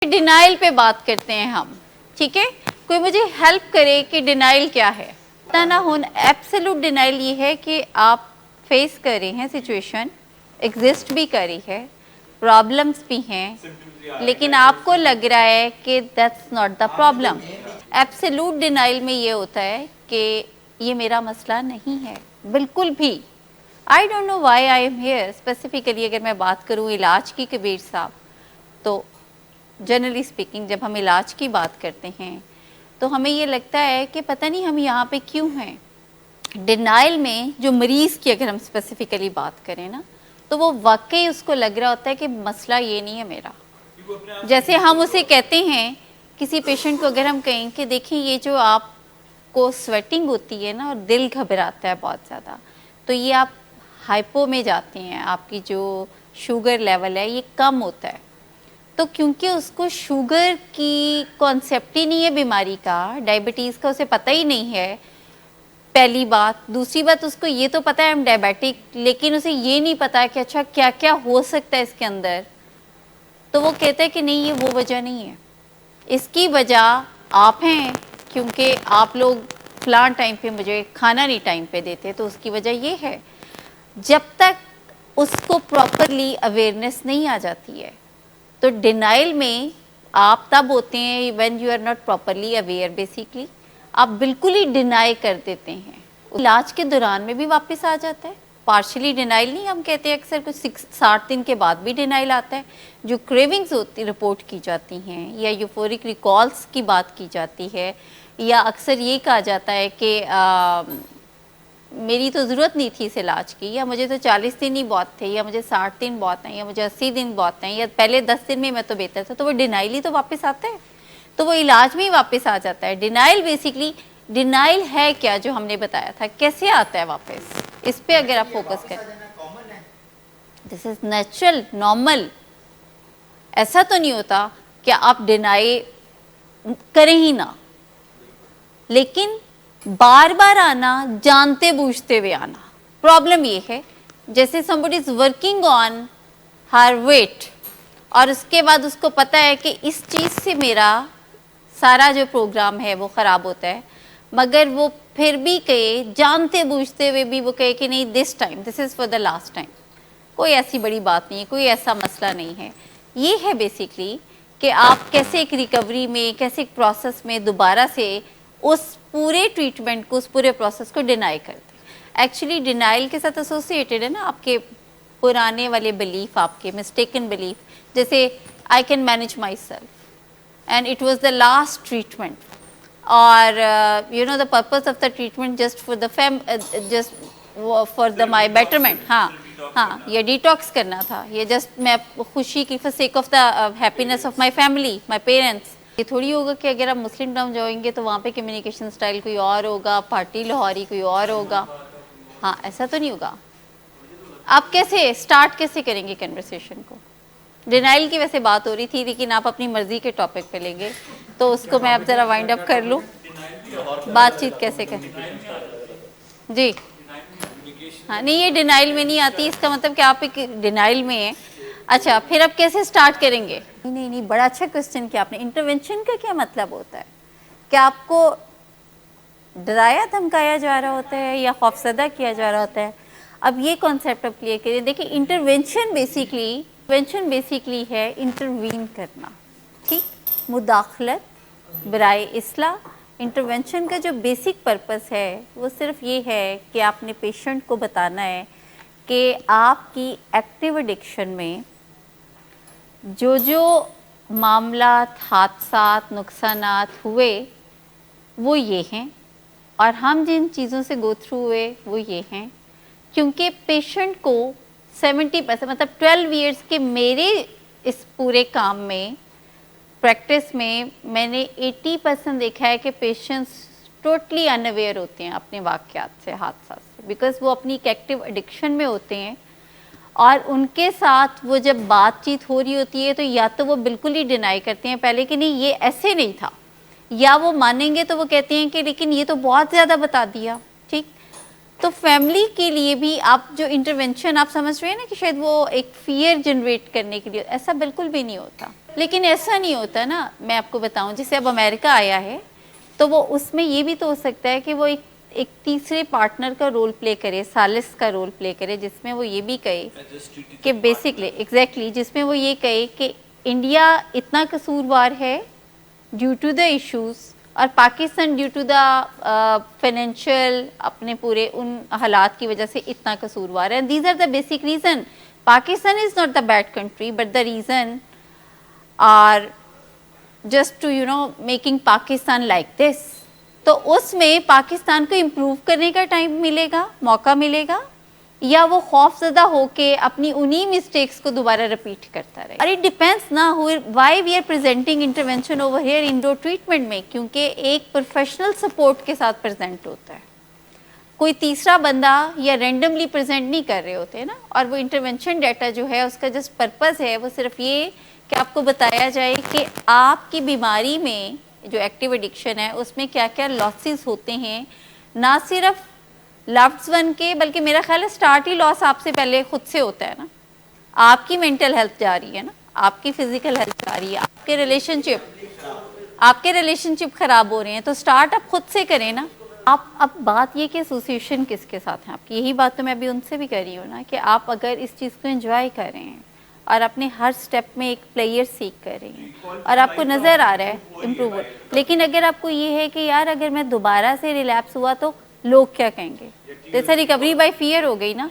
Denial پہ بات کرتے ہیں ہم, ٹھیک ہے. کوئی مجھے ہیلپ کرے کہ ڈینائل کیا ہے. پتہ نہ ہونا ایبسولوٹ ڈینائل یہ ہے کہ آپ فیس کر رہے ہیں سچویشن, ایگزسٹ بھی کر رہی ہے, پرابلمس بھی ہیں, لیکن آپ کو لگ رہا ہے کہ that's not the problem. Absolute denial میں یہ ہوتا ہے کہ یہ میرا مسئلہ نہیں ہے بالکل بھی. I don't know why I am here. Specifically اگر میں بات کروں علاج کی کبیر صاحب, تو جنرلی اسپیکنگ جب ہم علاج کی بات کرتے ہیں تو ہمیں یہ لگتا ہے کہ پتہ نہیں ہم یہاں پہ کیوں ہیں. ڈینائل میں جو مریض کی اگر ہم اسپیسیفکلی بات کریں نا, تو وہ واقعی اس کو لگ رہا ہوتا ہے کہ مسئلہ یہ نہیں ہے میرا. جیسے ہم اسے کہتے ہیں کسی پیشنٹ کو, اگر ہم کہیں کہ دیکھیں یہ جو آپ کو سویٹنگ ہوتی ہے نا اور دل گھبراتا ہے بہت زیادہ, تو یہ آپ ہائپو میں جاتے ہیں, آپ کی جو شوگر لیول ہے یہ کم ہوتا ہے. تو کیونکہ اس کو شوگر کی کانسیپٹ ہی نہیں ہے بیماری کا, ڈائبٹیز کا اسے پتہ ہی نہیں ہے پہلی بات. دوسری بات اس کو یہ تو پتہ ہے ہم ڈائبیٹک, لیکن اسے یہ نہیں پتہ کہ اچھا کیا کیا ہو سکتا ہے اس کے اندر. تو وہ کہتا ہے کہ نہیں یہ وہ وجہ نہیں ہے, اس کی وجہ آپ ہیں کیونکہ آپ لوگ فلاں ٹائم پہ مجھے کھانا نہیں ٹائم پہ دیتے, تو اس کی وجہ یہ ہے. جب تک اس کو پراپرلی اویئرنیس نہیں آ جاتی ہے, تو ڈینائل میں آپ تب ہوتے ہیں when you are not properly aware. Basically آپ بالکل ہی ڈینائی کر دیتے ہیں. علاج کے دوران میں بھی واپس آ جاتا ہے, پارشلی ڈینائل نہیں, ہم کہتے ہیں اکثر کچھ 60 دن کے بعد بھی ڈینائل آتا ہے. جو کریونگز ہوتی رپورٹ کی جاتی ہیں یا یوفورک ریکالس کی بات کی جاتی ہے, یا اکثر یہ کہا جاتا ہے کہ میری تو ضرورت نہیں تھی اس علاج کی, یا مجھے تو 40 دن ہی بہت تھے, یا مجھے 60 دن بہت ہیں, یا مجھے 80 دن بہت ہیں, یا پہلے 10 دن میں تو بہتر تھا, تو وہ ڈینائل ہی تو واپس آتا ہے, تو وہ علاج میں ہی واپس آ جاتا ہے. ڈینائل بیسیکلی, ڈینائل ہے کیا جو ہم نے بتایا تھا, کیسے آتا ہے واپس, اس پہ اگر آپ فوکس کریں. دس از نیچرل, نارمل. ایسا تو نہیں ہوتا کہ آپ ڈینائی کریں ہی نہ, لیکن بار بار آنا, جانتے بوجھتے ہوئے آنا. پرابلم یہ ہے جیسے somebody is working on her weight, اور اس کے بعد اس کو پتہ ہے کہ اس چیز سے میرا سارا جو پروگرام ہے وہ خراب ہوتا ہے, مگر وہ پھر بھی کہے, جانتے بوجھتے ہوئے بھی وہ کہے کہ نہیں this time, this is for the last time. کوئی ایسی بڑی بات نہیں ہے, کوئی ایسا مسئلہ نہیں ہے. یہ ہے بیسیکلی کہ آپ کیسے ایک ریکوری میں, کیسے ایک پروسیس میں دوبارہ سے اس پورے ٹریٹمنٹ کو, اس پورے پروسیس کو ڈینائی کرتے. ایکچولی ڈینائل کے ساتھ ایسوسیٹیڈ ہے نا آپ کے پرانے والے بلیف, آپ کے مسٹیکن بلیف, جیسے I can manage myself and it was the last treatment, اور you know the purpose of the treatment just for the just for the my betterment. ہاں یہ ڈیٹاکس کرنا تھا, یہ جسٹ میں خوشی کی for sake of the happiness of my family, my parents. یہ تھوڑی ہوگا کہ اگر آپ مسلم ٹاؤن جائیں گے تو وہاں پہ کمیونیکیشن سٹائل کوئی اور ہوگا, پارٹی لاہوری کوئی اور ہوگا. ہاں ایسا تو نہیں ہوگا. آپ کیسے سٹارٹ کیسے کریں گے کنورسیشن کو؟ ڈینائل کی ویسے بات ہو رہی تھی, لیکن آپ اپنی مرضی کے ٹاپک پہ لیں گے, تو اس کو میں اب ذرا وائنڈ اپ کر لوں. بات چیت کیسے کریں؟ جی ہاں, نہیں یہ ڈینائل میں نہیں آتی, اس کا مطلب کہ آپ ایک ڈینائل میں ہیں. اچھا پھر اب کیسے سٹارٹ کریں گے؟ نہیں بڑا اچھا کوسچن کیا آپ نے. انٹروینشن کا کیا مطلب ہوتا ہے؟ کیا آپ کو ڈرایا دھمکایا جا رہا ہوتا ہے یا خوفزدہ کیا جا رہا ہوتا ہے؟ اب یہ کانسیپٹ اب کلیئر کریے. دیکھیں انٹروینشن بیسیکلی ہے انٹروین کرنا, ٹھیک, مداخلت برائے اصلاح. انٹروینشن کا جو بیسک پرپس ہے وہ صرف یہ ہے کہ آپ نے پیشنٹ کو بتانا ہے کہ آپ کی ایکٹیو ایڈکشن میں جو معاملات, حادثات, نقصانات ہوئے وہ یہ ہیں, اور ہم جن چیزوں سے گو تھرو ہوئے وہ یہ ہیں. کیونکہ پیشنٹ کو 70% مطلب 12 ایئرس کے میرے اس پورے کام میں, پریکٹس میں نے 80% دیکھا ہے کہ پیشنٹس ٹوٹلی ان اویئر ہوتے ہیں اپنے واقعات سے, حادثات سے, بیکاز وہ اپنی ایکٹیو ایڈکشن میں ہوتے ہیں. اور ان کے ساتھ وہ جب بات چیت ہو رہی ہوتی ہے تو یا تو وہ بالکل ہی ڈینائی کرتے ہیں پہلے کہ نہیں یہ ایسے نہیں تھا, یا وہ مانیں گے تو وہ کہتے ہیں کہ لیکن یہ تو بہت زیادہ بتا دیا, ٹھیک. تو فیملی کے لیے بھی آپ جو انٹروینشن آپ سمجھ رہے ہیں نا کہ شاید وہ ایک فیئر جنریٹ کرنے کے لیے, ایسا بالکل بھی نہیں ہوتا. لیکن ایسا نہیں ہوتا نا, میں آپ کو بتاؤں, جیسے اب امریکہ آیا ہے تو وہ اس میں یہ بھی تو ہو سکتا ہے کہ وہ ایک تیسرے پارٹنر کا رول پلے کرے, ثالث کا رول پلے کرے, جس میں وہ یہ بھی کہے کہ بیسکلی ایگزیکٹلی جس میں وہ یہ کہے کہ انڈیا اتنا قصوروار ہے ڈیو ٹو دا ایشوز, اور Pakistan due to the financial اپنے پورے ان حالات کی وجہ سے اتنا قصوروار ہے. And these are the basic reason. Pakistan is not the bad country, but the reason are just to making Pakistan like this. تو اس میں پاکستان کو امپروو کرنے کا ٹائم ملے گا, موقع ملے گا, یا وہ خوف زدہ ہو کے اپنی انہی مسٹیکس کو دوبارہ ریپیٹ کرتا رہے. اور اٹ ڈیپینڈس نا why we are presenting intervention over here indoor treatment میں, کیونکہ ایک پروفیشنل سپورٹ کے ساتھ پریزنٹ ہوتا ہے, کوئی تیسرا بندہ یا رینڈملی پریزنٹ نہیں کر رہے ہوتے نا. اور وہ انٹرونشن ڈیٹا جو ہے اس کا جس پرپز ہے وہ صرف یہ کہ آپ کو بتایا جائے کہ آپ کی بیماری میں جو ایکٹیو ایڈکشن ہے اس میں کیا کیا لاسز ہوتے ہیں, نہ صرف لوڈز ون کے, بلکہ میرا خیال ہے سٹارٹ ہی لاس آپ سے پہلے خود سے ہوتا ہے نا. آپ کی مینٹل ہیلتھ جا رہی ہے نا, آپ کی فزیکل ہیلتھ جا رہی ہے, آپ کے ریلیشن شپ خراب ہو رہے ہیں, تو سٹارٹ آپ خود سے کریں نا. آپ اب بات یہ کہ ایسوسیشن کس کے ساتھ ہیں آپ کی, یہی بات تو میں ابھی ان سے بھی کر رہی ہوں نا, کہ آپ اگر اس چیز کو انجوائے کر رہے ہیں اور اپنے ہر سٹیپ میں ایک پلیئر سیکھ کر رہے ہیں اور آپ کو نظر آ رہا ہے امپروو, لیکن اگر آپ کو یہ ہے کہ یار اگر میں دوبارہ سے ریلیپس ہوا تو لوگ کیا کہیں گے, جیسے ریکوری بائی فیئر ہو گئی نا.